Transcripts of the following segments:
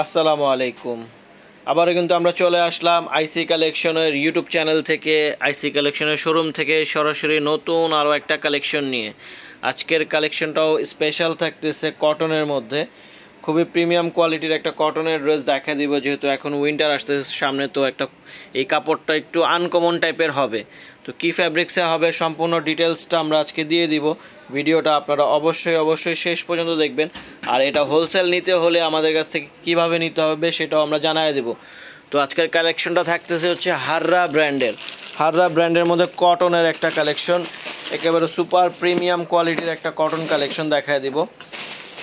আসসালামু আলাইকুম। আবারও কিন্তু আমরা চলে আসলাম আইসি কালেকশনের ইউটিউব চ্যানেল থেকে, আইসি কালেকশনের শোরুম থেকে সরাসরি নতুন আরও একটা কালেকশন নিয়ে। আজকের কালেকশনটাও স্পেশাল থাকতেছে কটনের মধ্যে, খুবই প্রিমিয়াম কোয়ালিটির একটা কটনের ড্রেস দেখা দিব, যেহেতু এখন উইন্টার আসতেছে সামনে। তো একটা এই কাপড়টা একটু আনকমন টাইপের হবে, তো কী ফ্যাব্রিক্সে হবে সম্পূর্ণ ডিটেলসটা আমরা আজকে দিয়ে দিব। ভিডিওটা আপনারা অবশ্যই শেষ পর্যন্ত দেখবেন। আর এটা হোলসেল নিতে হলে আমাদের কাছ থেকে কীভাবে নিতে হবে সেটাও আমরা জানাই দেব। তো আজকের কালেকশনটা থাকতেছে হচ্ছে হাররা ব্র্যান্ডের মধ্যে কটনের একটা কালেকশন, একেবারে সুপার প্রিমিয়াম কোয়ালিটির একটা কটন কালেকশন দেখায় দিব।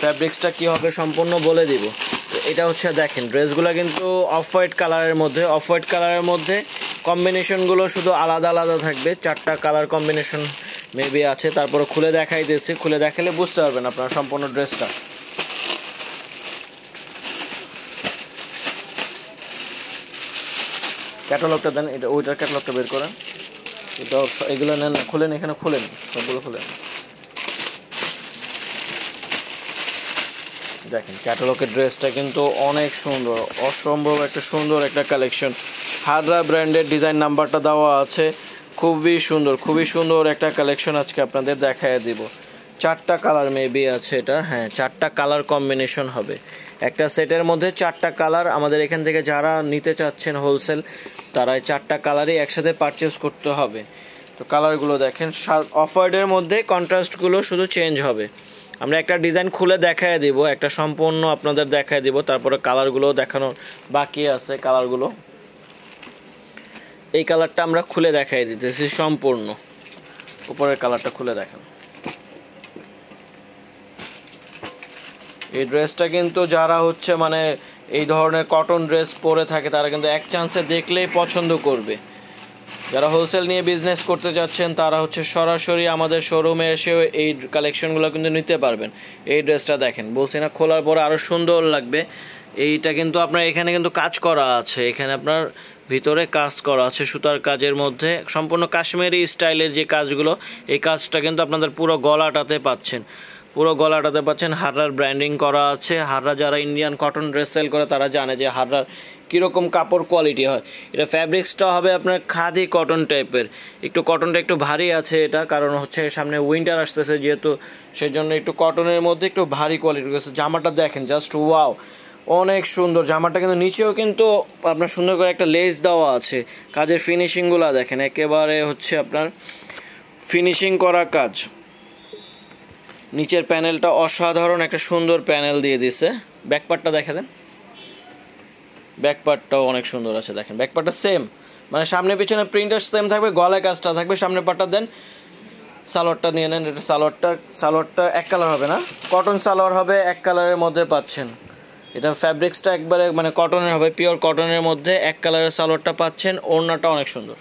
ফ্যাব্রিক্সটা কী হবে সম্পূর্ণ বলে দিব। তো এটা হচ্ছে দেখেন, ড্রেসগুলো কিন্তু অফ হোয়াইট কালারের মধ্যে কম্বিনেশনগুলো শুধু আলাদা আলাদা থাকবে। 4টা কালার কম্বিনেশন মেবি আছে, তারপরে খুলে দেখাইতেছি, খুলে দেখালে বুঝতে পারবেন আপনারা সম্পূর্ণ ড্রেসটা। ক্যাটালগটা দেন, এটা ওইটার ক্যাটালগটা বের করেন। এটা এগুলো নেন, খুলেন, এখানে খুলেন, সবগুলো খুলেন। দেখেন ক্যাটালগের ড্রেসটা কিন্তু অনেক সুন্দর, অসম্ভব একটা সুন্দর একটা কালেকশন। হাররা ব্র্যান্ডের ডিজাইন নাম্বারটা দেওয়া আছে, খুবই সুন্দর একটা কালেকশন আজকে আপনাদের দেখায় দিব। 4টা কালার মেবি আছে এটা, হ্যাঁ 4টা কালার কম্বিনেশন হবে একটা সেটের মধ্যে। 4টা কালার আমাদের এখান থেকে যারা নিতে চাচ্ছেন হোলসেল, তারা 4টা কালারই একসাথে পারচেস করতে হবে। তো কালারগুলো দেখেন, অফ হোয়াইটের মধ্যে কন্ট্রাস্টগুলো শুধু চেঞ্জ হবে। আমরা একটা ডিজাইন খুলে দেখায় দিব, একটা সম্পূর্ণ আপনাদের দেখায় দিব, তারপরে কালারগুলো দেখানো বাকি আছে। কালারগুলো, এই কালারটা আমরা খুলে দেখাই দিতেছি সম্পূর্ণ। উপরের কালারটা খুলে দেখান। এই ড্রেসটা কিন্তু যারা হচ্ছে মানে এই ধরনের কটন ড্রেস পরে থাকে, তারা কিন্তু এক চান্সে দেখলেই পছন্দ করবে। যারা হোলসেল নিয়ে বিজনেস করতে যাচ্ছেন, তারা হচ্ছে সরাসরি আমাদের শোরুমে এসেও এই কালেকশনগুলো কিন্তু নিতে পারবেন। এই ড্রেসটা দেখেন, বলছি না খোলার পরে আরও সুন্দর লাগবে। এইটা কিন্তু আপনার এখানে কিন্তু কাজ করা আছে, এখানে আপনার ভিতরে কাজ করা আছে সুতার কাজের মধ্যে, সম্পূর্ণ কাশ্মীরি স্টাইলের যে কাজগুলো, এই কাজটা কিন্তু আপনাদের পুরো গলাটাতে পাচ্ছেন। হাররার ব্র্যান্ডিং করা আছে। হাররা যারা ইন্ডিয়ান কটন ড্রেস সেল করে, তারা জানে যে হাররার কীরকম কাপড় কোয়ালিটি হয়। এটা ফ্যাব্রিক্সটা হবে আপনার খাদি কটন টাইপের, কটনটা একটু ভারী আছে। এটা কারণ হচ্ছে সামনে উইন্টার আসতেছে যেহেতু, সেজন্য একটু কটনের মধ্যে একটু ভারী কোয়ালিটি রয়েছে। জামাটা দেখেন, জাস্ট ওয়াও, অনেক সুন্দর জামাটা। কিন্তু নিচেও কিন্তু আপনার সুন্দর করে একটা লেস দেওয়া আছে। কাজের ফিনিশিংগুলো দেখেন, একেবারে হচ্ছে আপনার ফিনিশিং করা কাজ। নিচের প্যানেলটা অসাধারণ একটা সুন্দর প্যানেল দিয়ে দিছে। ব্যাকপার্টটা দেখা দেন, ব্যাকপার্টটাও অনেক সুন্দর আছে। দেখেন ব্যাকপার্টটা সেম, মানে সামনে পিছনে প্রিন্টার সেম থাকবে, গলায় কাজটা থাকবে। সামনে পাটটা দেন, সালোয়ারটা নিয়ে নেন। এটা সালোয়ারটা এক কালার হবে না, কটন সালোয়ার হবে, এক কালারের মধ্যে পাচ্ছেন। এটা ফ্যাব্রিক্সটা একবারে মানে কটনের হবে, পিওর কটনের মধ্যে এক কালারের সালোয়ারটা পাচ্ছেন। ওড়নাটা অনেক সুন্দর,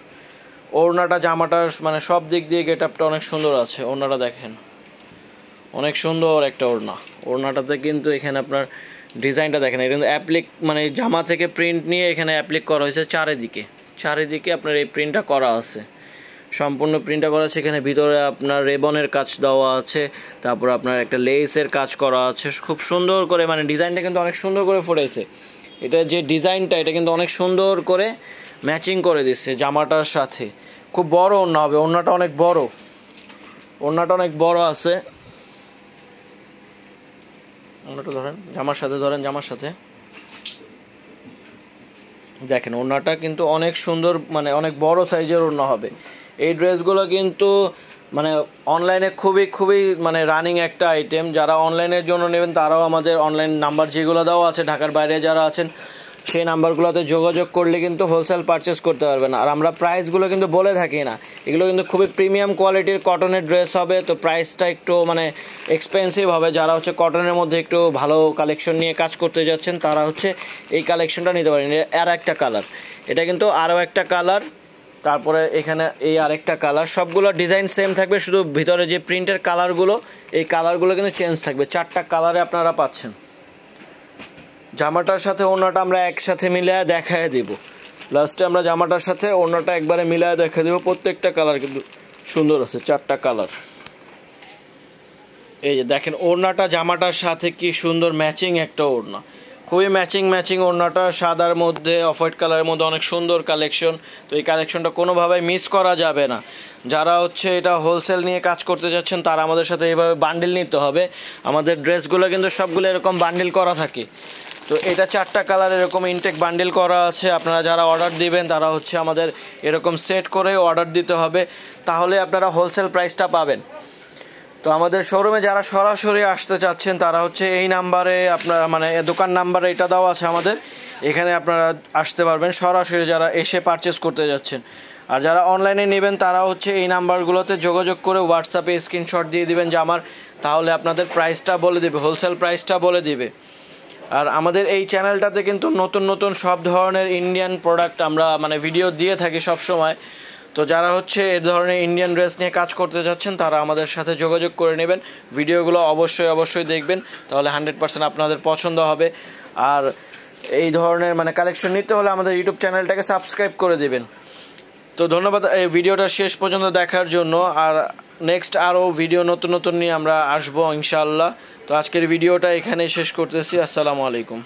ওড়নাটা জামাটার মানে সব দিক দিয়ে গেট আপটা অনেক সুন্দর আছে। ওড়নাটা দেখেন, অনেক সুন্দর একটা ওড়নাটাতে কিন্তু এখানে আপনার ডিজাইনটা দেখেন, এটা কিন্তু অ্যাপ্লিক মানে জামা থেকে প্রিন্ট নিয়ে এখানে অ্যাপ্লিক করা হয়েছে। চারিদিকে আপনার এই প্রিন্টটা করা আছে, সম্পূর্ণ প্রিন্টটা করা আছে। এখানে ভিতরে আপনার রেবনের কাজ দেওয়া আছে, তারপর আপনার একটা লেসের কাজ করা আছে খুব সুন্দর করে। মানে ডিজাইনটা কিন্তু অনেক সুন্দর করে ফুটেছে। এটা যে ডিজাইনটা, এটা কিন্তু অনেক সুন্দর করে ম্যাচিং করে দিচ্ছে জামাটার সাথে। খুব বড় ওড়না হবে, ওড়নাটা অনেক বড় আছে। ওড়নাটা ধরেন, জামার সাথে দেখেন, ওড়নাটা কিন্তু অনেক সুন্দর, মানে অনেক বড় সাইজের ওড়না হবে। এই ড্রেসগুলো কিন্তু মানে অনলাইনে খুবই মানে রানিং একটা আইটেম। যারা অনলাইনের জন্য নেবেন, তারাও আমাদের অনলাইন নাম্বার যেগুলো দেওয়া আছে, ঢাকার বাইরে যারা আছেন সেই নাম্বারগুলোতে যোগাযোগ করলে কিন্তু হোলসেল পারচেস করতে পারবেন। আর আমরা প্রাইসগুলো কিন্তু বলে থাকি না, এগুলো কিন্তু খুবই প্রিমিয়াম কোয়ালিটির কটনের ড্রেস হবে। তো প্রাইসটা একটু মানে এক্সপেন্সিভ হবে। যারা হচ্ছে কটনের মধ্যে একটু ভালো কালেকশন নিয়ে কাজ করতে যাচ্ছেন, তারা হচ্ছে এই কালেকশনটা নিতে পারেন। আর একটা কালার, এটা কিন্তু আরও একটা কালার, তারপরে এখানে এই আরেকটা কালার। সবগুলো ডিজাইন সেম থাকবে, শুধু ভিতরে যে প্রিন্টের কালারগুলো, এই কালারগুলো কিন্তু চেঞ্জ থাকবে। 4টা কালারে আপনারা পাচ্ছেন। জামাটার সাথে ওড়নাটা আমরা একসাথে মিলিয়ে দেখায় দিব। লাস্টে আমরা জামাটার সাথে ওড়নাটা একবারে মিলিয়ে দেখায় দেবো। প্রত্যেকটা কালার কিন্তু সুন্দর আছে, 4টা কালার। এই যে দেখেন ওড়নাটা জামাটার সাথে কি সুন্দর ম্যাচিং একটা ওড়না, খুবই ম্যাচিং ওড়নাটা সাদার মধ্যে অফ হোয়াইট কালারের মধ্যে অনেক সুন্দর কালেকশন। তো এই কালেকশনটা কোনোভাবেই মিস করা যাবে না। যারা হচ্ছে এটা হোলসেল নিয়ে কাজ করতে যাচ্ছেন তারা আমাদের সাথে এইভাবে বান্ডিল নিতে হবে। আমাদের ড্রেসগুলো কিন্তু সবগুলো এরকম বান্ডিল করা থাকে। তো এটা 4টা কালার এরকম ইনটেক বান্ডিল করা আছে। আপনারা যারা অর্ডার দিবেন তারা হচ্ছে আমাদের এরকম সেট করে অর্ডার দিতে হবে, তাহলে আপনারা হোলসেল প্রাইসটা পাবেন। তো আমাদের শোরুমে যারা সরাসরি আসতে চাচ্ছেন তারা হচ্ছে এই নাম্বারে আপনারা মানে দোকান নাম্বারে এটা দেওয়া আছে আমাদের, এখানে আপনারা আসতে পারবেন সরাসরি যারা এসে পারচেস করতে যাচ্ছেন। আর যারা অনলাইনে নেবেন তারা হচ্ছে এই নাম্বারগুলোতে যোগাযোগ করে হোয়াটসঅ্যাপে স্ক্রিনশট দিয়ে দিবেন যে আমার, তাহলে আপনাদের প্রাইসটা বলে দেবে, হোলসেল প্রাইসটা বলে দিবে। আর আমাদের এই চ্যানেলটাতে কিন্তু নতুন সব ধরনের ইন্ডিয়ান প্রোডাক্ট আমরা মানে ভিডিও দিয়ে থাকি সব সময়। তো যারা হচ্ছে এই ধরনের ইন্ডিয়ান ড্রেস নিয়ে কাজ করতে যাচ্ছেন তারা আমাদের সাথে যোগাযোগ করে নেবেন। ভিডিওগুলো অবশ্যই দেখবেন, তাহলে 100% আপনাদের পছন্দ হবে। আর এই ধরনের মানে কালেকশন নিতে হলে আমাদের ইউটিউব চ্যানেলটাকে সাবস্ক্রাইব করে দেবেন। তো ধন্যবাদ এই ভিডিওটা শেষ পর্যন্ত দেখার জন্য। আর নেক্সট আরও ভিডিও নতুন নিয়ে আমরা আসবো ইনশাআল্লাহ। তো আজকের ভিডিওটা এখানেই শেষ করতেছি। আসসালামু আলাইকুম।